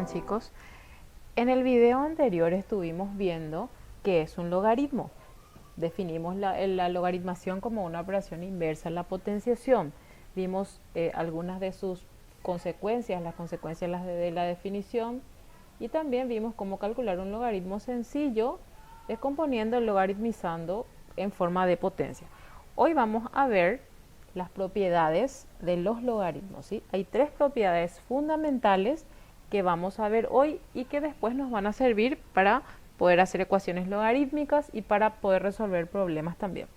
están, chicos? En el video anterior estuvimos viendo qué es un logaritmo. Definimos la logaritmación como una operación inversa en la potenciación. Vimos algunas de sus consecuencias, las consecuencias de la definición, y también vimos cómo calcular un logaritmo sencillo descomponiendo y logaritmizando en forma de potencia. Hoy vamos a ver las propiedades de los logaritmos, ¿sí? Hay tres propiedades fundamentales que vamos a ver hoy y que después nos van a servir para poder hacer ecuaciones logarítmicas y para poder resolver problemas también.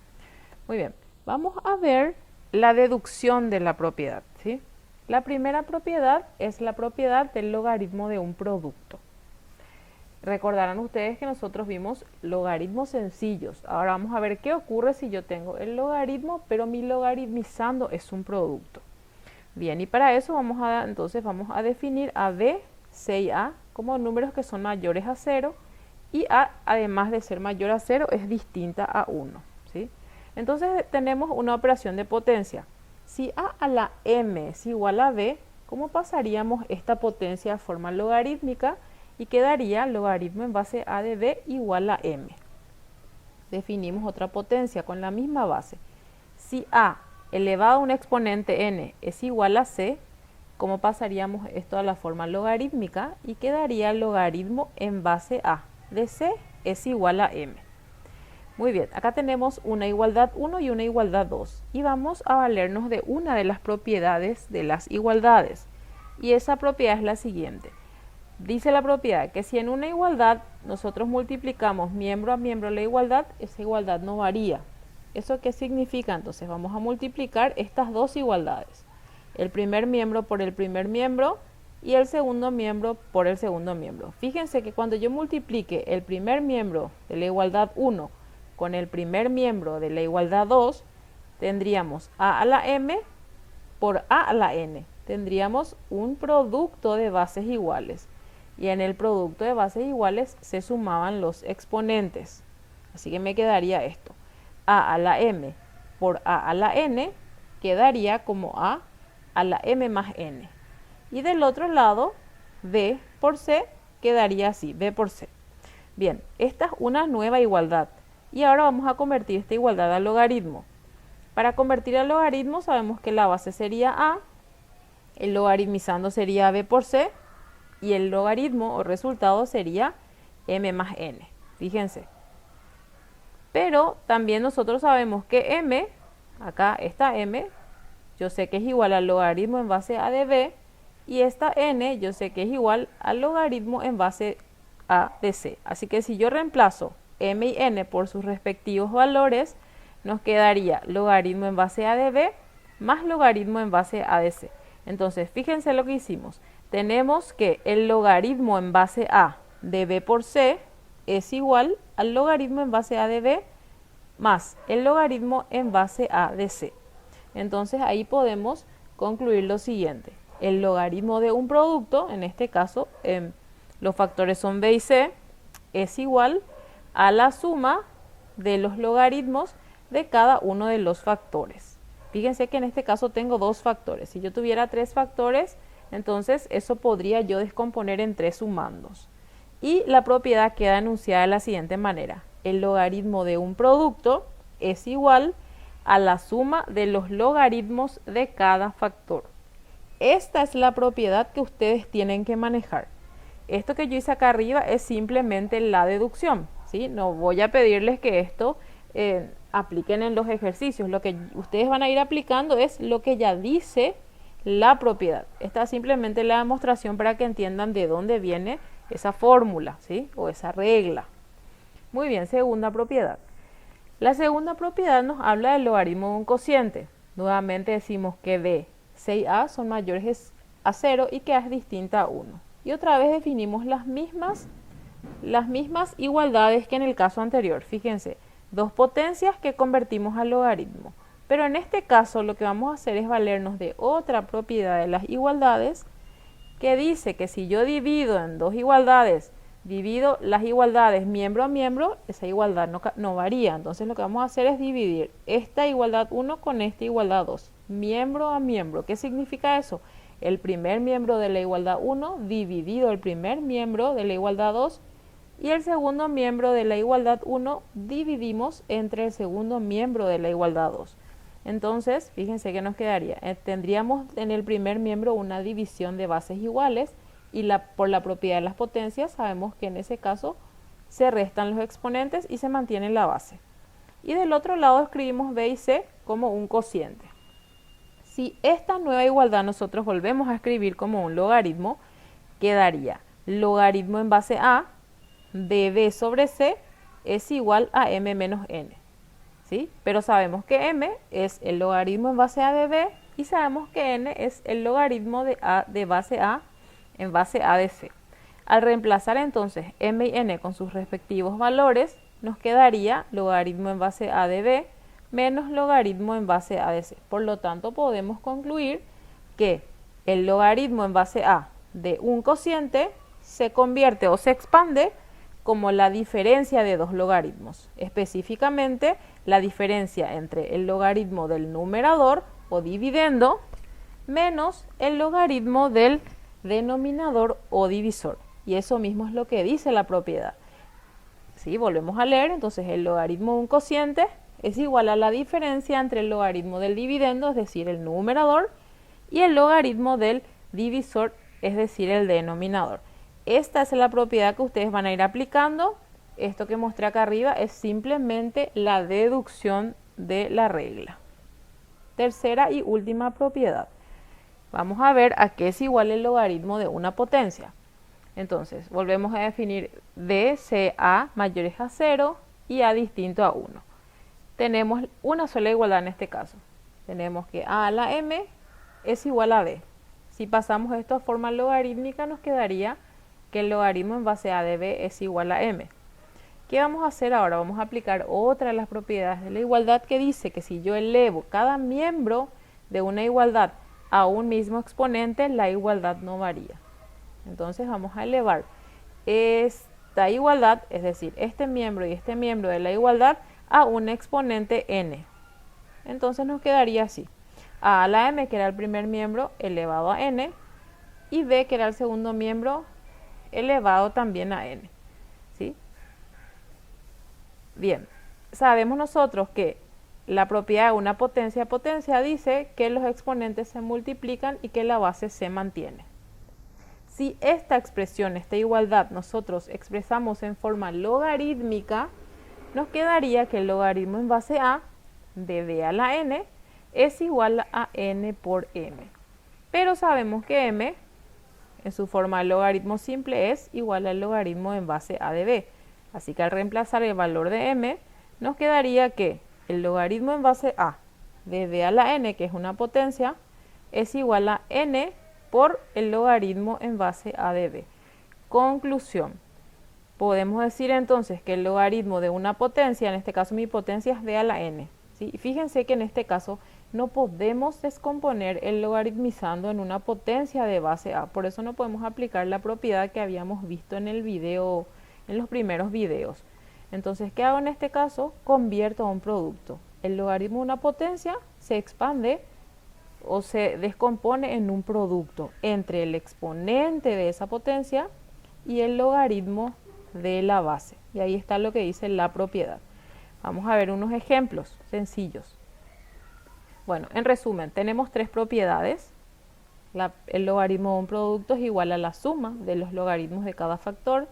Muy bien, vamos a ver la deducción de la propiedad, ¿sí? La primera propiedad es la propiedad del logaritmo de un producto. Recordarán ustedes que nosotros vimos logaritmos sencillos. Ahora vamos a ver qué ocurre si yo tengo el logaritmo, pero mi logaritmizando es un producto. Bien, y para eso vamos a definir a b, c y a como números que son mayores a 0 y a, además de ser mayor a 0, es distinta a 1, ¿sí? Entonces tenemos una operación de potencia. Si a la m es igual a b, ¿cómo pasaríamos esta potencia a forma logarítmica? Y quedaría logaritmo en base a de b igual a m. Definimos otra potencia con la misma base. Si a elevado a un exponente n es igual a c, ¿cómo pasaríamos esto a la forma logarítmica? Y quedaría logaritmo en base a de c es igual a m. Muy bien, acá tenemos una igualdad 1 y una igualdad 2. Y vamos a valernos de una de las propiedades de las igualdades. Y esa propiedad es la siguiente. Dice la propiedad que si en una igualdad nosotros multiplicamos miembro a miembro la igualdad, esa igualdad no varía. ¿Eso qué significa? Entonces vamos a multiplicar estas dos igualdades. El primer miembro por el primer miembro y el segundo miembro por el segundo miembro. Fíjense que cuando yo multiplique el primer miembro de la igualdad 1 con el primer miembro de la igualdad 2, tendríamos a la m por a a la n. Tendríamos un producto de bases iguales. Y en el producto de bases iguales se sumaban los exponentes. Así que me quedaría esto. A la m por a la n quedaría como a la m más n. Y del otro lado, b por c quedaría así, b por c. Bien, esta es una nueva igualdad. Y ahora vamos a convertir esta igualdad al logaritmo. Para convertir al logaritmo sabemos que la base sería a, el logaritmizando sería b por c, y el logaritmo o resultado sería m más n. Fíjense. Pero también nosotros sabemos que m, acá esta m, yo sé que es igual al logaritmo en base a de b, y esta n yo sé que es igual al logaritmo en base a de c. Así que si yo reemplazo m y n por sus respectivos valores, nos quedaría logaritmo en base a de b más logaritmo en base a de c. Entonces, fíjense lo que hicimos. Tenemos que el logaritmo en base a de b por c es igual al logaritmo en base a de b más el logaritmo en base a de c. Entonces ahí podemos concluir lo siguiente. El logaritmo de un producto, en este caso los factores son b y c, es igual a la suma de los logaritmos de cada uno de los factores. Fíjense que en este caso tengo dos factores. Si yo tuviera tres factores, entonces eso podría yo descomponer en tres sumandos. Y la propiedad queda enunciada de la siguiente manera. El logaritmo de un producto es igual a la suma de los logaritmos de cada factor. Esta es la propiedad que ustedes tienen que manejar. Esto que yo hice acá arriba es simplemente la deducción, ¿sí? No voy a pedirles que esto apliquen en los ejercicios. Lo que ustedes van a ir aplicando es lo que ya dice la propiedad. Esta es simplemente la demostración para que entiendan de dónde viene esa fórmula, ¿sí? O esa regla. Muy bien, segunda propiedad. La segunda propiedad nos habla del logaritmo de un cociente. Nuevamente decimos que b, c y a son mayores a 0 y que a es distinta a 1. Y otra vez definimos las mismas igualdades que en el caso anterior. Fíjense, dos potencias que convertimos al logaritmo. Pero en este caso lo que vamos a hacer es valernos de otra propiedad de las igualdades que dice que si yo divido en dos igualdades, divido las igualdades miembro a miembro, esa igualdad no varía. Entonces lo que vamos a hacer es dividir esta igualdad 1 con esta igualdad 2, miembro a miembro. ¿Qué significa eso? el primer miembro de la igualdad 1 dividido el primer miembro de la igualdad 2 y el segundo miembro de la igualdad 1 dividimos entre el segundo miembro de la igualdad 2. Entonces, fíjense que nos quedaría, tendríamos en el primer miembro una división de bases iguales y por la propiedad de las potencias sabemos que en ese caso se restan los exponentes y se mantiene la base. Y del otro lado escribimos B y C como un cociente. Si esta nueva igualdad nosotros volvemos a escribir como un logaritmo, quedaría logaritmo en base A de B sobre C es igual a M menos N. ¿Sí? Pero sabemos que M es el logaritmo en base A de B y sabemos que N es el logaritmo de base A en base A de C. Al reemplazar entonces M y N con sus respectivos valores, nos quedaría logaritmo en base A de B menos logaritmo en base A de C. Por lo tanto, podemos concluir que el logaritmo en base A de un cociente se convierte o se expande como la diferencia de dos logaritmos, específicamente la diferencia entre el logaritmo del numerador o dividendo menos el logaritmo del denominador o divisor. Y eso mismo es lo que dice la propiedad. ¿Sí? Volvemos a leer, entonces el logaritmo de un cociente es igual a la diferencia entre el logaritmo del dividendo, es decir, el numerador, y el logaritmo del divisor, es decir, el denominador. Esta es la propiedad que ustedes van a ir aplicando. Esto que mostré acá arriba es simplemente la deducción de la regla. Tercera y última propiedad. Vamos a ver a qué es igual el logaritmo de una potencia. Entonces, volvemos a definir D, C, A mayores a 0 y A distinto a 1. Tenemos una sola igualdad en este caso. Tenemos que A a la M es igual a B. Si pasamos esto a forma logarítmica, nos quedaría que el logaritmo en base A de B es igual a M. ¿Qué vamos a hacer ahora? Vamos a aplicar otra de las propiedades de la igualdad que dice que si yo elevo cada miembro de una igualdad a un mismo exponente, la igualdad no varía. Entonces vamos a elevar esta igualdad, es decir, este miembro y este miembro de la igualdad, a un exponente n. Entonces nos quedaría así. A a la m, que era el primer miembro, elevado a n, y b, que era el segundo miembro, elevado también a n. ¿Sí? Bien, sabemos nosotros que la propiedad de una potencia dice que los exponentes se multiplican y que la base se mantiene. Si esta expresión, esta igualdad, nosotros expresamos en forma logarítmica, nos quedaría que el logaritmo en base a de b a la n es igual a n por m. Pero sabemos que m, en su forma de logaritmo simple, es igual al logaritmo en base a de b. Así que al reemplazar el valor de m, nos quedaría que el logaritmo en base a de b a la n, que es una potencia, es igual a n por el logaritmo en base a de b. Conclusión. Podemos decir entonces que el logaritmo de una potencia, en este caso mi potencia es b a la n. ¿Sí? Fíjense que en este caso no podemos descomponer el logaritmizando en una potencia de base a. Por eso no podemos aplicar la propiedad que habíamos visto en el video, en los primeros videos. Entonces, ¿qué hago en este caso? Convierto a un producto. El logaritmo de una potencia se expande o se descompone en un producto entre el exponente de esa potencia y el logaritmo de la base. Y ahí está lo que dice la propiedad. Vamos a ver unos ejemplos sencillos. Bueno, en resumen, tenemos tres propiedades. El logaritmo de un producto es igual a la suma de los logaritmos de cada factor.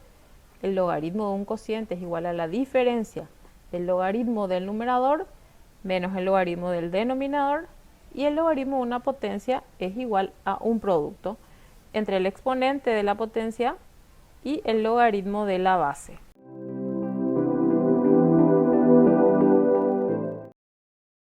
El logaritmo de un cociente es igual a la diferencia del logaritmo del numerador menos el logaritmo del denominador. Y el logaritmo de una potencia es igual a un producto entre el exponente de la potencia y el logaritmo de la base.